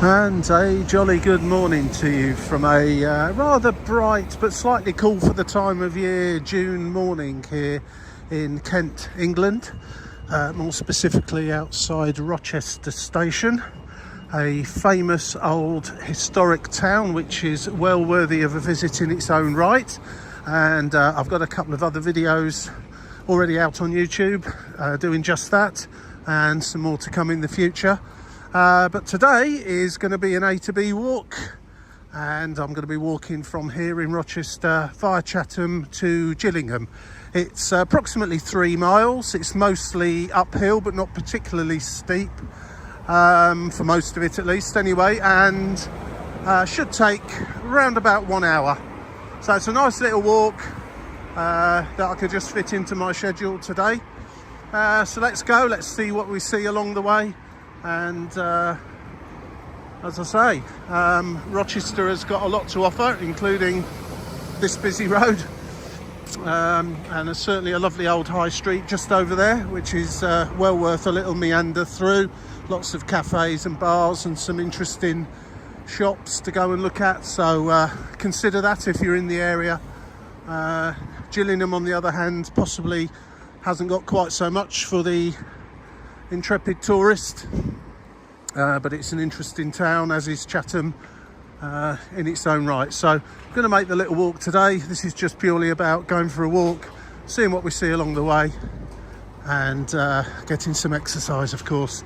And a jolly good morning to you from a rather bright but slightly cool for the time of year June morning here in Kent, England, more specifically outside Rochester station, a famous old historic town which is well worthy of a visit in its own right. And I've got a couple of other videos already out on YouTube doing just that, and some more to come in the future. But today is going to be an A to B walk, and I'm going to be walking from here in Rochester via Chatham to Gillingham. It's approximately 3 miles. It's mostly uphill but not particularly steep, for most of it at least anyway, and should take around about 1 hour. So it's a nice little walk that I could just fit into my schedule today. So let's go, let's see what we see along the way. And as I say, Rochester has got a lot to offer, including this busy road, and there's certainly a lovely old high street just over there, which is well worth a little meander through. Lots of cafes and bars and some interesting shops to go and look at, so consider that if you're in the area. Gillingham, on the other hand, possibly hasn't got quite so much for the intrepid tourist, but it's an interesting town, as is Chatham in its own right. So I'm going to make the little walk today. This is just purely about going for a walk, seeing what we see along the way, and getting some exercise, of course.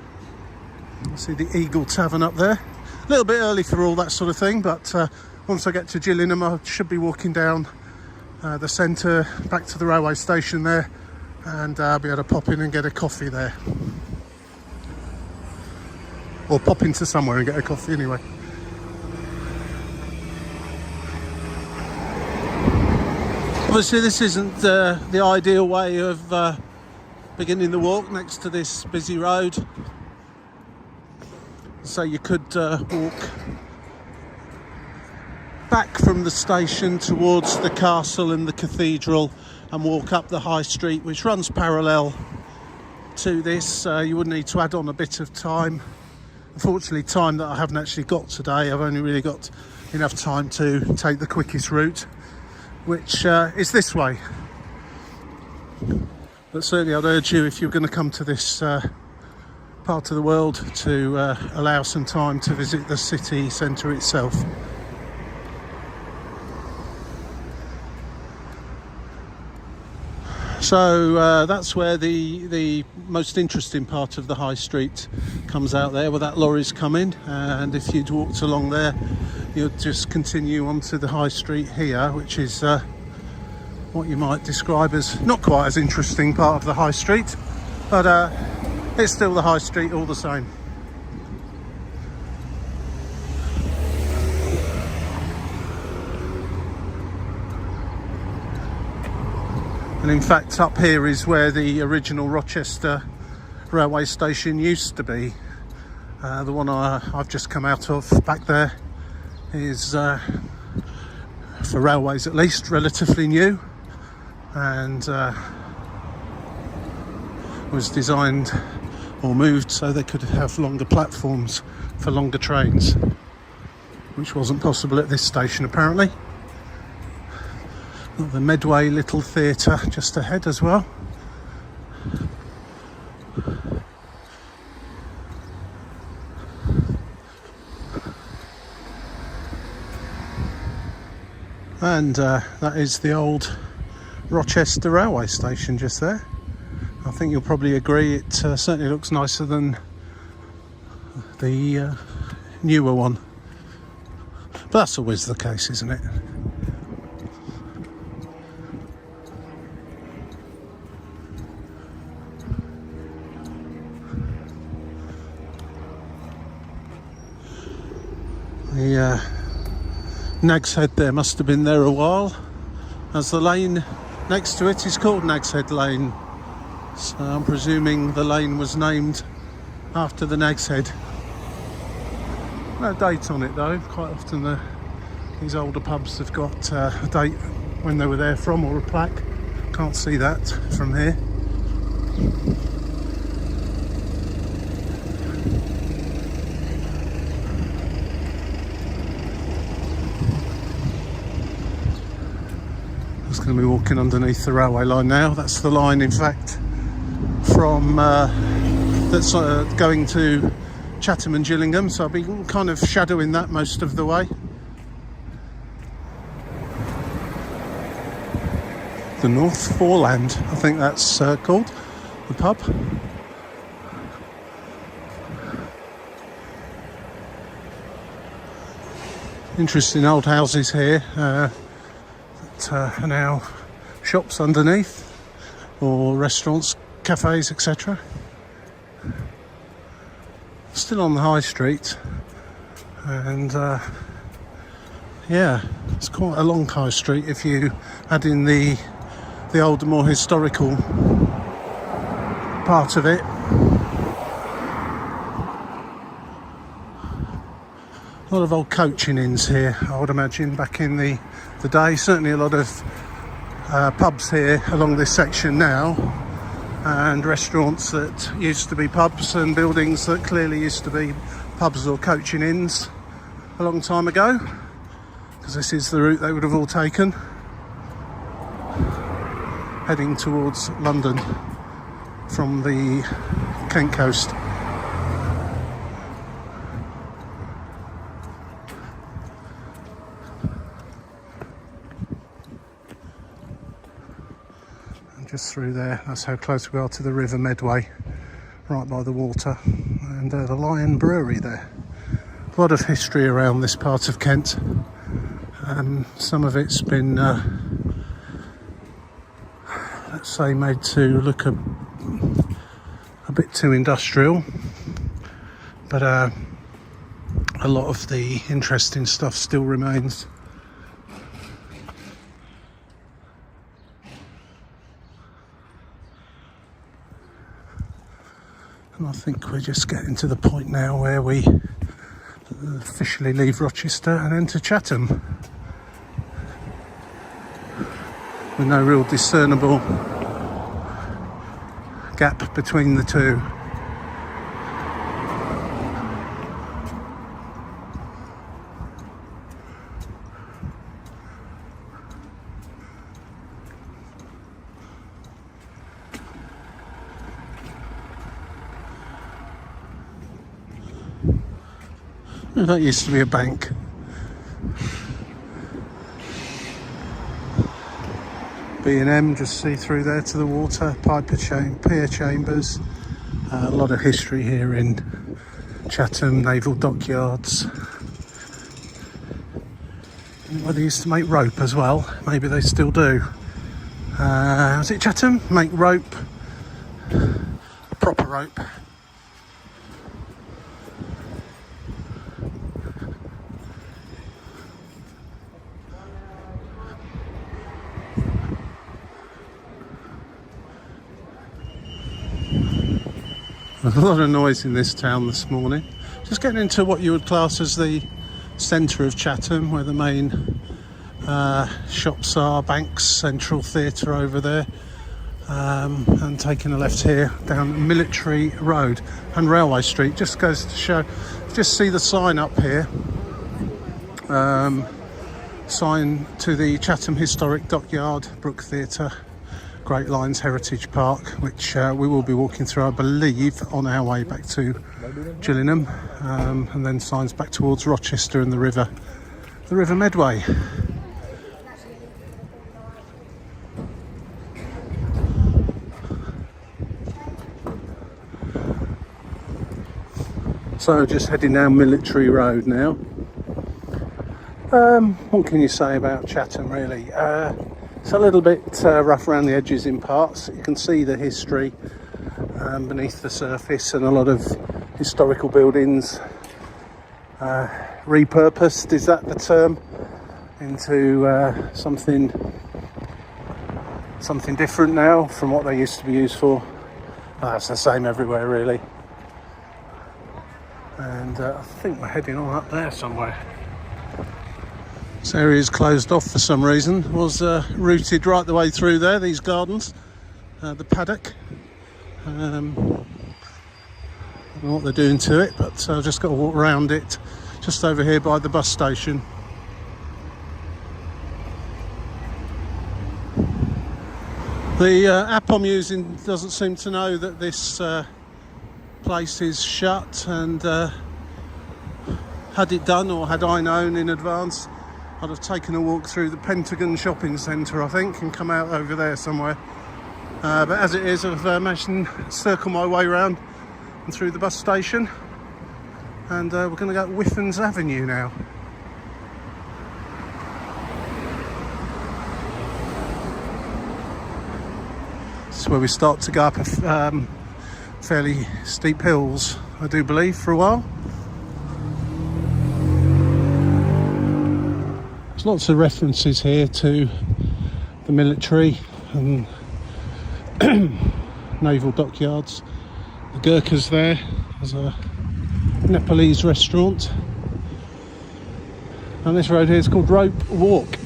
You see the Eagle Tavern up there. A little bit early for all that sort of thing, but once I get to Gillingham, I should be walking down the centre back to the railway station there, and I'll be able to pop in and get a coffee there. Or pop into somewhere and get a coffee anyway. Obviously this isn't the ideal way of beginning the walk next to this busy road. So you could walk back from the station towards the castle and the cathedral and walk up the high street, which runs parallel to this. You would need to add on a bit of time. Unfortunately, time that I haven't actually got today. I've only really got enough time to take the quickest route, which is this way. But certainly I'd urge you, if you're going to come to this part of the world, to allow some time to visit the city centre itself. So that's where the most interesting part of the high street comes out there, where that lorry's coming, and if you'd walked along there, you'd just continue onto the high street here, which is what you might describe as not quite as interesting part of the high street, but it's still the high street all the same. And in fact, up here is where the original Rochester railway station used to be. The one I've just come out of back there is, for railways at least, relatively new, and was designed or moved so they could have longer platforms for longer trains, which wasn't possible at this station apparently. The Medway little theatre just ahead as well. And that is the old Rochester railway station just there. I think you'll probably agree it certainly looks nicer than the newer one. But that's always the case, isn't it? The Nag's Head there must have been there a while, as the lane next to it is called Nag's Head Lane. So I'm presuming the lane was named after the Nag's Head. No date on it though. Quite often these older pubs have got a date when they were there from, or a plaque. Can't see that from here. Just going to be walking underneath the railway line now. That's the line, in fact, from that's going to Chatham and Gillingham, so I'll be kind of shadowing that most of the way. The North Foreland, I think that's called, the pub. Interesting old houses here that are now shops underneath, or restaurants, cafes, etc. Still on the high street, and yeah, it's quite a long high street if you add in the older, more historical part of it. A lot of old coaching inns here, I would imagine, back in the day. Certainly a lot of pubs here along this section now, and restaurants that used to be pubs, and buildings that clearly used to be pubs or coaching inns a long time ago, because this is the route they would have all taken, heading towards London from the Kent coast. Just through there, that's how close we are to the River Medway, right by the water, and the Lion Brewery there. A lot of history around this part of Kent. Some of it's been, let's say, made to look a bit too industrial, but a lot of the interesting stuff still remains. And I think we're just getting to the point now where we officially leave Rochester and enter Chatham, with no real discernible gap between the two. That used to be a bank. B&M, just see through there to the water. Pier chambers. A lot of history here in Chatham, naval dockyards. Well, they used to make rope as well. Maybe they still do. Was it Chatham? Make rope. Proper rope. There's a lot of noise in this town this morning. Just getting into what you would class as the centre of Chatham, where the main shops are. Banks, Central Theatre over there, and taking a left here down Military Road and Railway Street. Just goes to show, just see the sign up here, sign to the Chatham Historic Dockyard, Brook Theatre, Great Lines Heritage Park, which we will be walking through, I believe, on our way back to Gillingham, and then signs back towards Rochester and the River Medway. So just heading down Military Road now. What can you say about Chatham, really? It's a little bit rough around the edges in parts. You can see the history beneath the surface, and a lot of historical buildings repurposed, is that the term, into something different now from what they used to be used for. It's the same everywhere, really. And I think we're heading on up there somewhere. This area is closed off for some reason. Was routed right the way through there, these gardens, the paddock. I don't know what they're doing to it, but I've just got to walk around it, just over here by the bus station. The app I'm using doesn't seem to know that this place is shut, and had it done, or had I known in advance, I'd have taken a walk through the Pentagon shopping centre, I think, and come out over there somewhere. But as it is, I've managed to circle my way around and through the bus station, and we're going to go to Whiffins Avenue now. This is where we start to go up fairly steep hills, I do believe, for a while. There's lots of references here to the military and naval dockyards. The Gurkhas there. There's a Nepalese restaurant. And this road here is called Rope Walk.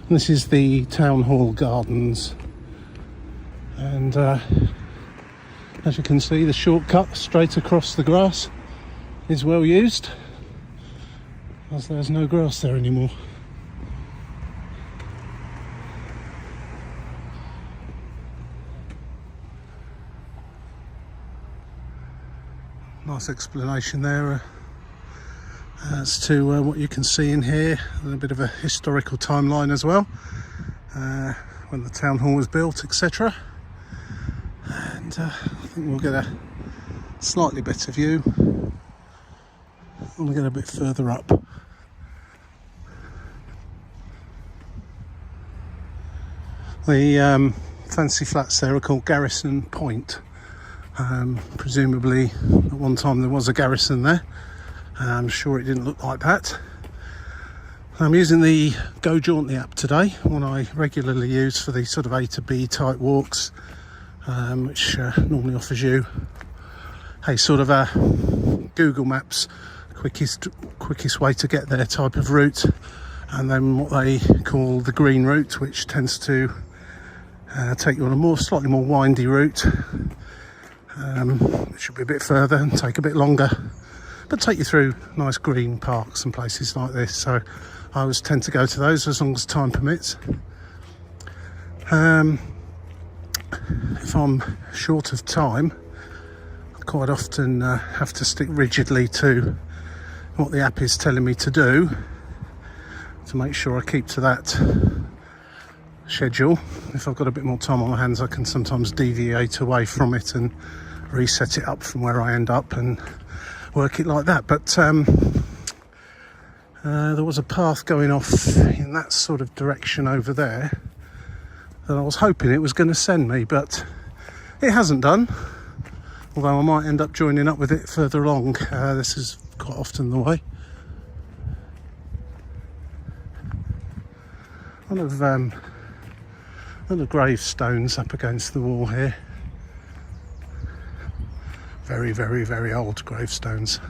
And this is the Town Hall Gardens, and as you can see, the shortcut straight across the grass is well used, as there's no grass there anymore. Nice explanation there as to what you can see in here, and a bit of a historical timeline as well, when the town hall was built, etc. And I think we'll get a slightly better view when we get a bit further up. The fancy flats there are called Garrison Point. Presumably at one time there was a garrison there. I'm sure it didn't look like that. I'm using the Go Jauntly app today, one I regularly use for these sort of A to B type walks, which normally offers you a sort of a Google Maps quickest way to get there type of route, and then what they call the green route, which tends to take you on a slightly more windy route, which should be a bit further and take a bit longer, but take you through nice green parks and places like this. So I always tend to go to those as long as time permits. If I'm short of time, I quite often have to stick rigidly to what the app is telling me to do to make sure I keep to that schedule. If I've got a bit more time on my hands, I can sometimes deviate away from it and reset it up from where I end up and work it like that. But there was a path going off in that sort of direction over there that I was hoping it was going to send me, but it hasn't done, although I might end up joining up with it further along. This is quite often the way. One of the gravestones up against the wall here. Very, very, very old gravestones.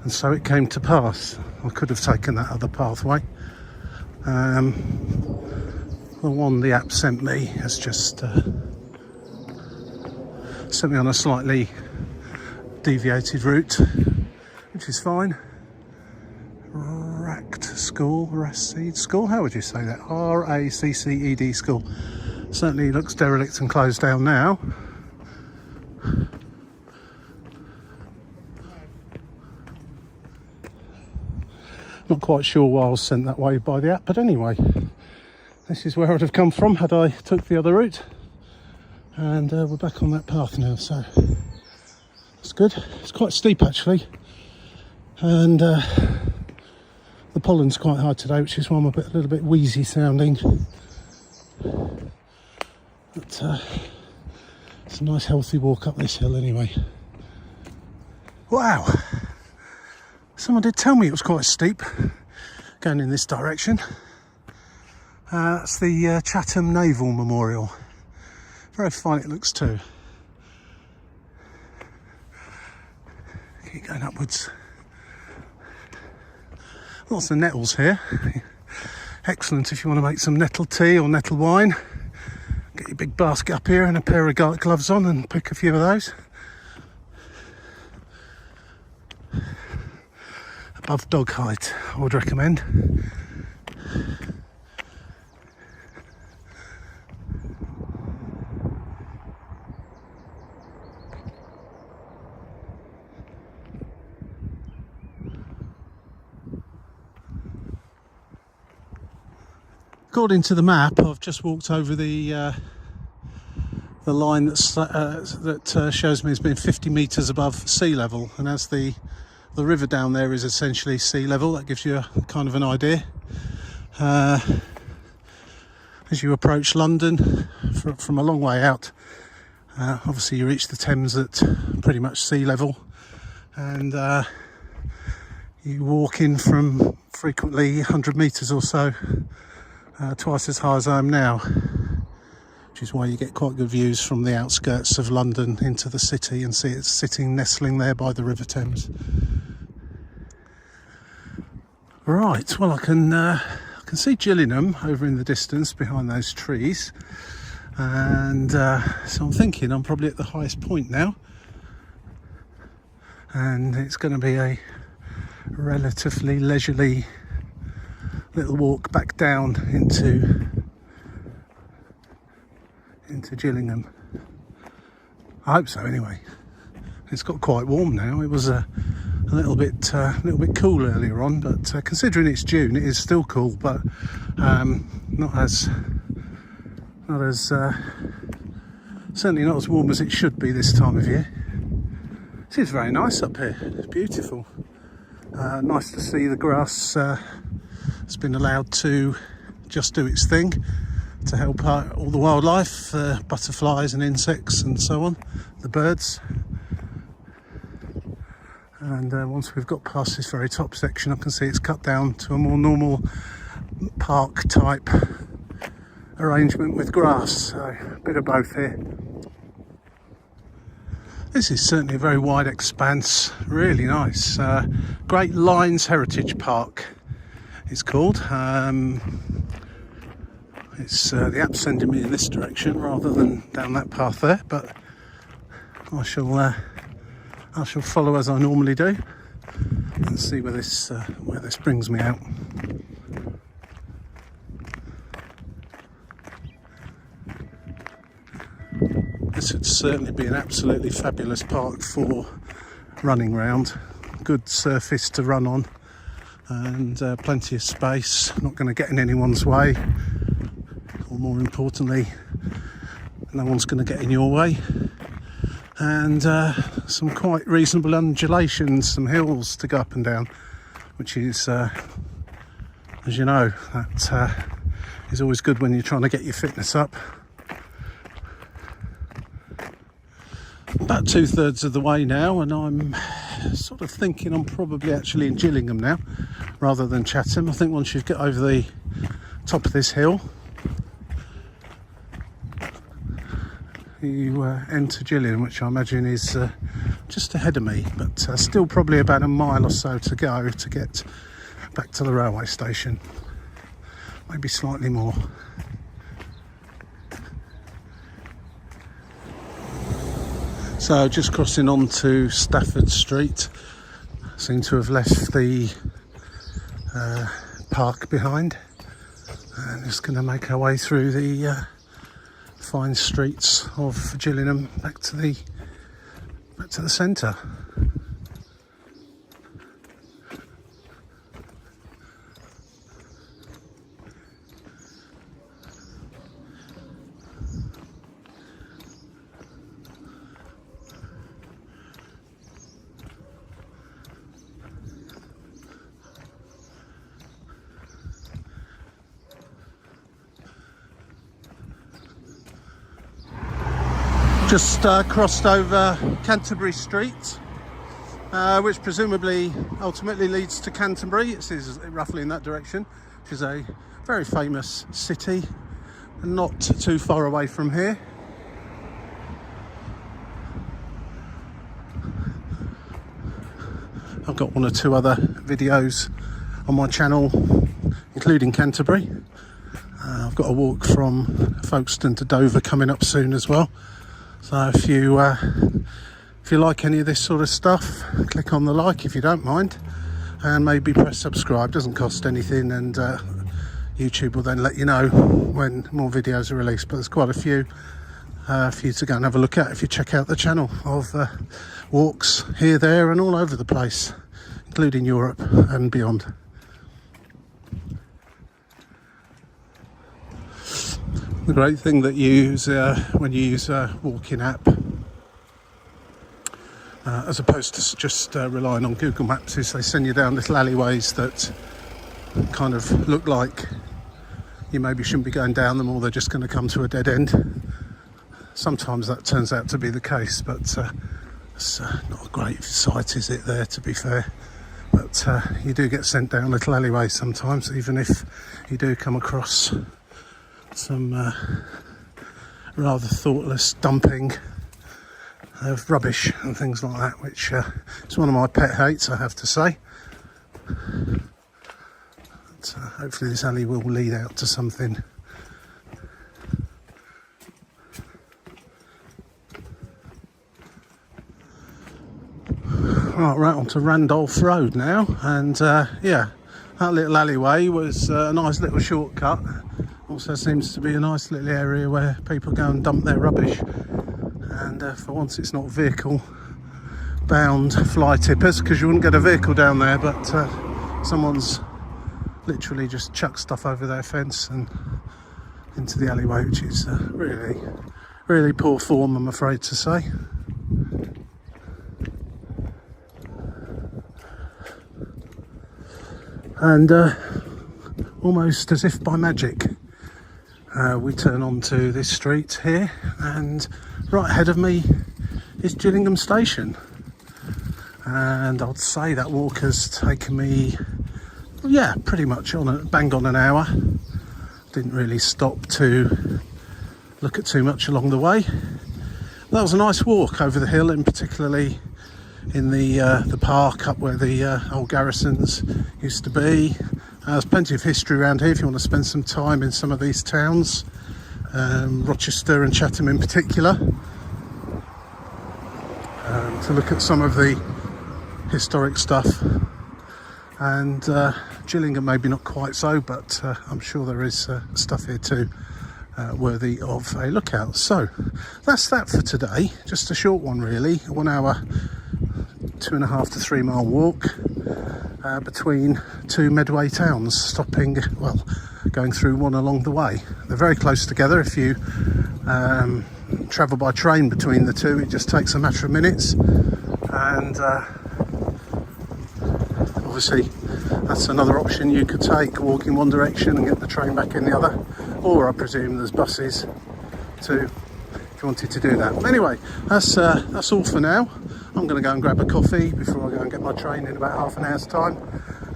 And so it came to pass. I could have taken that other pathway. The one the app sent me has just sent me on a slightly deviated route, which is fine. Racced School, how would you say that? R-A-C-C-E-D School. Certainly looks derelict and closed down now. Not quite sure why I was sent that way by the app, but anyway, this is where I'd have come from had I took the other route, and we're back on that path now, so that's good. It's quite steep actually, and the pollen's quite high today, which is why I'm a little bit wheezy sounding, but it's a nice healthy walk up this hill anyway. Wow, someone did tell me it was quite steep going in this direction. That's the Chatham Naval Memorial. Very fine it looks too. Keep going upwards. Lots of nettles here. Excellent if you want to make some nettle tea or nettle wine. Get your big basket up here and a pair of gloves on and pick a few of those. Above dog height, I would recommend. According to the map, I've just walked over the line that shows me has been 50 metres above sea level, and as the river down there is essentially sea level, that gives you a kind of an idea. As you approach London from a long way out, obviously you reach the Thames at pretty much sea level, and you walk in from frequently 100 metres or so, twice as high as I am now, which is why you get quite good views from the outskirts of London into the city and see it nestling there by the River Thames. Right, well I can see Gillingham over in the distance behind those trees, and so I'm thinking I'm probably at the highest point now, and it's going to be a relatively leisurely little walk back down into Gillingham. I hope so anyway. It's got quite warm now. It was a little bit cool earlier on, but considering it's June, it is still cool, but not as certainly not as warm as it should be this time of year. It is very nice up here. It's beautiful. Nice to see the grass has been allowed to just do its thing to help out all the wildlife, butterflies and insects and so on, the birds. And once we've got past this very top section, I can see it's cut down to a more normal park type arrangement with grass, so a bit of both here. This is certainly a very wide expanse, really nice. Great Lines Heritage Park it's called. It's the app's sending me in this direction rather than down that path there, but I shall follow as I normally do and see where this brings me out. This would certainly be an absolutely fabulous park for running round. Good surface to run on, and plenty of space, not going to get in anyone's way, or more importantly, no one's going to get in your way. And some quite reasonable undulations, some hills to go up and down, which is, as you know, that is always good when you're trying to get your fitness up. About 2/3 of the way now, and I'm sort of thinking I'm probably actually in Gillingham now rather than Chatham. I think once you get over the top of this hill, you enter Gillingham, which I imagine is just ahead of me, but still probably about a mile or so to go to get back to the railway station, maybe slightly more. So just crossing on to Stafford Street, seem to have left the park behind, and just going to make our way through the fine streets of Gillingham back to the centre. Just crossed over Canterbury Street, which presumably ultimately leads to Canterbury. It is roughly in that direction, which is a very famous city and not too far away from here. I've got one or two other videos on my channel including Canterbury. I've got a walk from Folkestone to Dover coming up soon as well. So if you like any of this sort of stuff, click on the like if you don't mind, and maybe press subscribe. Doesn't cost anything, and YouTube will then let you know when more videos are released. But there's quite a few for you to go and have a look at if you check out the channel of walks here, there and all over the place, including Europe and beyond. The great thing that you use when you use a walking app, as opposed to just relying on Google Maps, is they send you down little alleyways that kind of look like you maybe shouldn't be going down them, or they're just going to come to a dead end. Sometimes that turns out to be the case, but it's not a great sight, is it, there, to be fair. But you do get sent down little alleyways sometimes, even if you do come across some rather thoughtless dumping of rubbish and things like that, which is one of my pet hates, I have to say. But, hopefully this alley will lead out to something. Right, on to Randolph Road now, and yeah, that little alleyway was a nice little shortcut. Also seems to be a nice little area where people go and dump their rubbish, and for once it's not vehicle bound fly tippers, because you wouldn't get a vehicle down there, but someone's literally just chucked stuff over their fence and into the alleyway, which is really poor form, I'm afraid to say. And almost as if by magic, we turn onto this street here, and right ahead of me is Gillingham Station. And I'd say that walk has taken me, yeah, pretty much bang on an hour. Didn't really stop to look at too much along the way. That was a nice walk over the hill, and particularly in the park up where the old garrisons used to be. There's plenty of history around here if you want to spend some time in some of these towns, Rochester and Chatham in particular, to look at some of the historic stuff. And Gillingham maybe not quite so, but I'm sure there is stuff here too worthy of a look at. So that's that for today. Just a short one really, 1 hour, 2.5 to 3 mile walk between two Medway towns, stopping, well, going through one along the way. They're very close together. If you travel by train between the two, it just takes a matter of minutes, and obviously that's another option you could take, walk in one direction and get the train back in the other, or I presume there's buses too if you wanted to do that. Anyway, that's all for now. I'm going to go and grab a coffee before I go and get my train in about half an hour's time,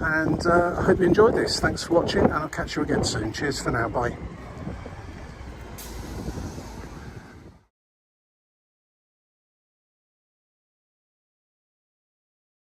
and I hope you enjoyed this. Thanks for watching, and I'll catch you again soon. Cheers for now, bye.